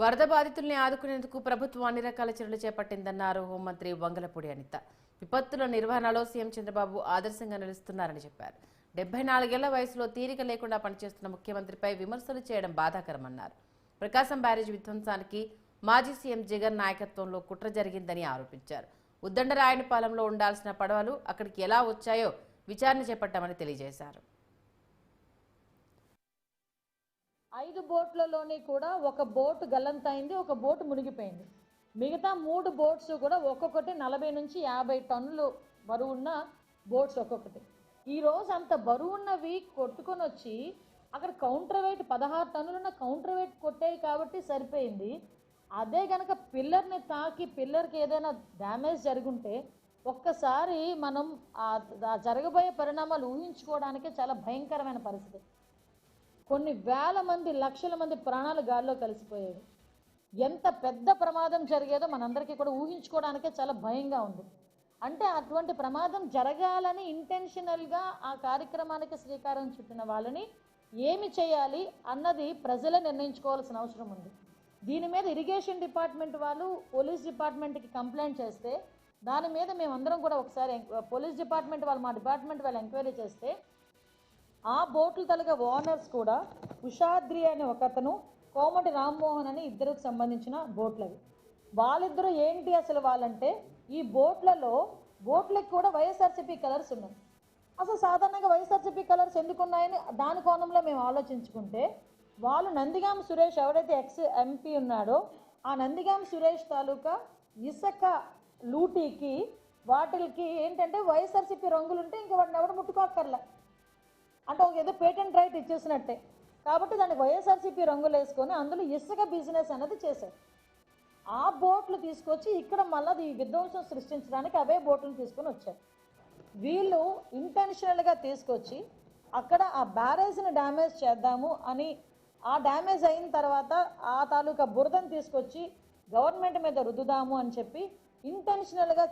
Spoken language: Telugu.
వరద బాధితుల్ని ఆదుకునేందుకు ప్రభుత్వం అన్ని రకాల చర్యలు చేపట్టిందన్నారు హోంమంత్రి వంగలపూడి అనిత. విపత్తుల నిర్వహణలో సీఎం చంద్రబాబు ఆదర్శంగా నిలుస్తున్నారని చెప్పారు. 74 ఏళ్ల వయసులో తీరిక లేకుండా పనిచేస్తున్న ముఖ్యమంత్రిపై విమర్శలు చేయడం బాధాకరమన్నారు. ప్రకాశం బ్యారేజ్ విధ్వంసానికి మాజీ సీఎం జగన్ నాయకత్వంలో కుట్ర జరిగిందని ఆరోపించారు. ఉద్దండరాయనిపాలెంలో ఉండాల్సిన పడవలు అక్కడికి ఎలా వచ్చాయో విచారణ చేపట్టామని తెలియజేశారు. 5 బోట్లలోని కూడా ఒక బోట్ గల్లంతైంది, ఒక బోట్ మునిగిపోయింది. మిగతా 3 బోట్స్ కూడా ఒక్కొక్కటి 40 నుంచి 50 టన్నులు బరువున్న బోట్స్ ఒక్కొక్కటి. ఈ రోజు అంత బరువున్నవి కొట్టుకొని వచ్చి అక్కడ కౌంటర్ వెయిట్ 16 టన్నులున్న కౌంటర్ వెయిట్ కొట్టేవి కాబట్టి సరిపోయింది. అదే కనుక పిల్లర్ని తాకి పిల్లర్కి ఏదైనా డ్యామేజ్ జరుగుంటే ఒక్కసారి మనం జరగబోయే పరిణామాలు ఊహించుకోవడానికే చాలా భయంకరమైన పరిస్థితి. కొన్ని వేల మంది, లక్షల మంది ప్రాణాలు గాల్లో కలిసిపోయేవి. ఎంత పెద్ద ప్రమాదం జరిగేదో మనందరికీ కూడా ఊహించుకోవడానికే చాలా భయంగా ఉంది. అంటే అటువంటి ప్రమాదం జరగాలని ఇంటెన్షనల్గా ఆ కార్యక్రమానికి శ్రీకారం చుట్టిన వాళ్ళని ఏమి చేయాలి అన్నది ప్రజలే నిర్ణయించుకోవాల్సిన అవసరం ఉంది. దీని మీద ఇరిగేషన్ డిపార్ట్మెంట్ వాళ్ళు పోలీస్ డిపార్ట్మెంట్కి కంప్లైంట్ చేస్తే దాని మీద మేమందరం కూడా ఒకసారి పోలీస్ డిపార్ట్మెంట్ వాళ్ళు, మా డిపార్ట్మెంట్ వాళ్ళు ఎంక్వైరీ చేస్తే ఆ బోట్ల తలగా ఓనర్స్ కూడా ఉషాద్రి అనే ఒకతను, కోమటి రామ్మోహన్ అని ఇద్దరికి సంబంధించిన బోట్లవి. వాళ్ళిద్దరూ ఏంటి అసలు వాళ్ళంటే ఈ బోట్లకు కూడా వైఎస్ఆర్సీపీ కలర్స్ ఉన్నాయి. అసలు సాధారణంగా వైఎస్ఆర్సీపీ కలర్స్ ఎందుకు ఉన్నాయని దాని కోణంలో మేము ఆలోచించుకుంటే వాళ్ళు నందిగామ సురేష్ ఎవరైతే ఎక్స్ ఎంపీ ఉన్నాడో ఆ నందిగామ సురేష్ తాలూకా ఇసుక లూటీకి వాటికి ఏంటంటే వైఎస్ఆర్సీపీ రంగులుంటే ఇంక వాటిని ఎవరు ముట్టుకోక్కర్లే, అంటే ఒక ఏదో పేటెంట్ రైట్ ఇచ్చేసినట్టే. కాబట్టి దానికి వైఎస్ఆర్సీపీ రంగులు వేసుకొని అందులో ఇసుక బిజినెస్ అనేది చేశారు. ఆ బోట్లు తీసుకొచ్చి ఇక్కడ మళ్ళీ ఈ విధ్వంసం సృష్టించడానికి అవే బోట్లను తీసుకొని వచ్చారు. వీళ్ళు ఇంటెన్షనల్గా తీసుకొచ్చి అక్కడ ఆ బ్యారేజ్ని డ్యామేజ్ చేద్దాము అని, ఆ డ్యామేజ్ అయిన తర్వాత ఆ తాలూకా బురదను తీసుకొచ్చి గవర్నమెంట్ మీద రుద్దుదాము అని చెప్పి ఇంటెన్షనల్గా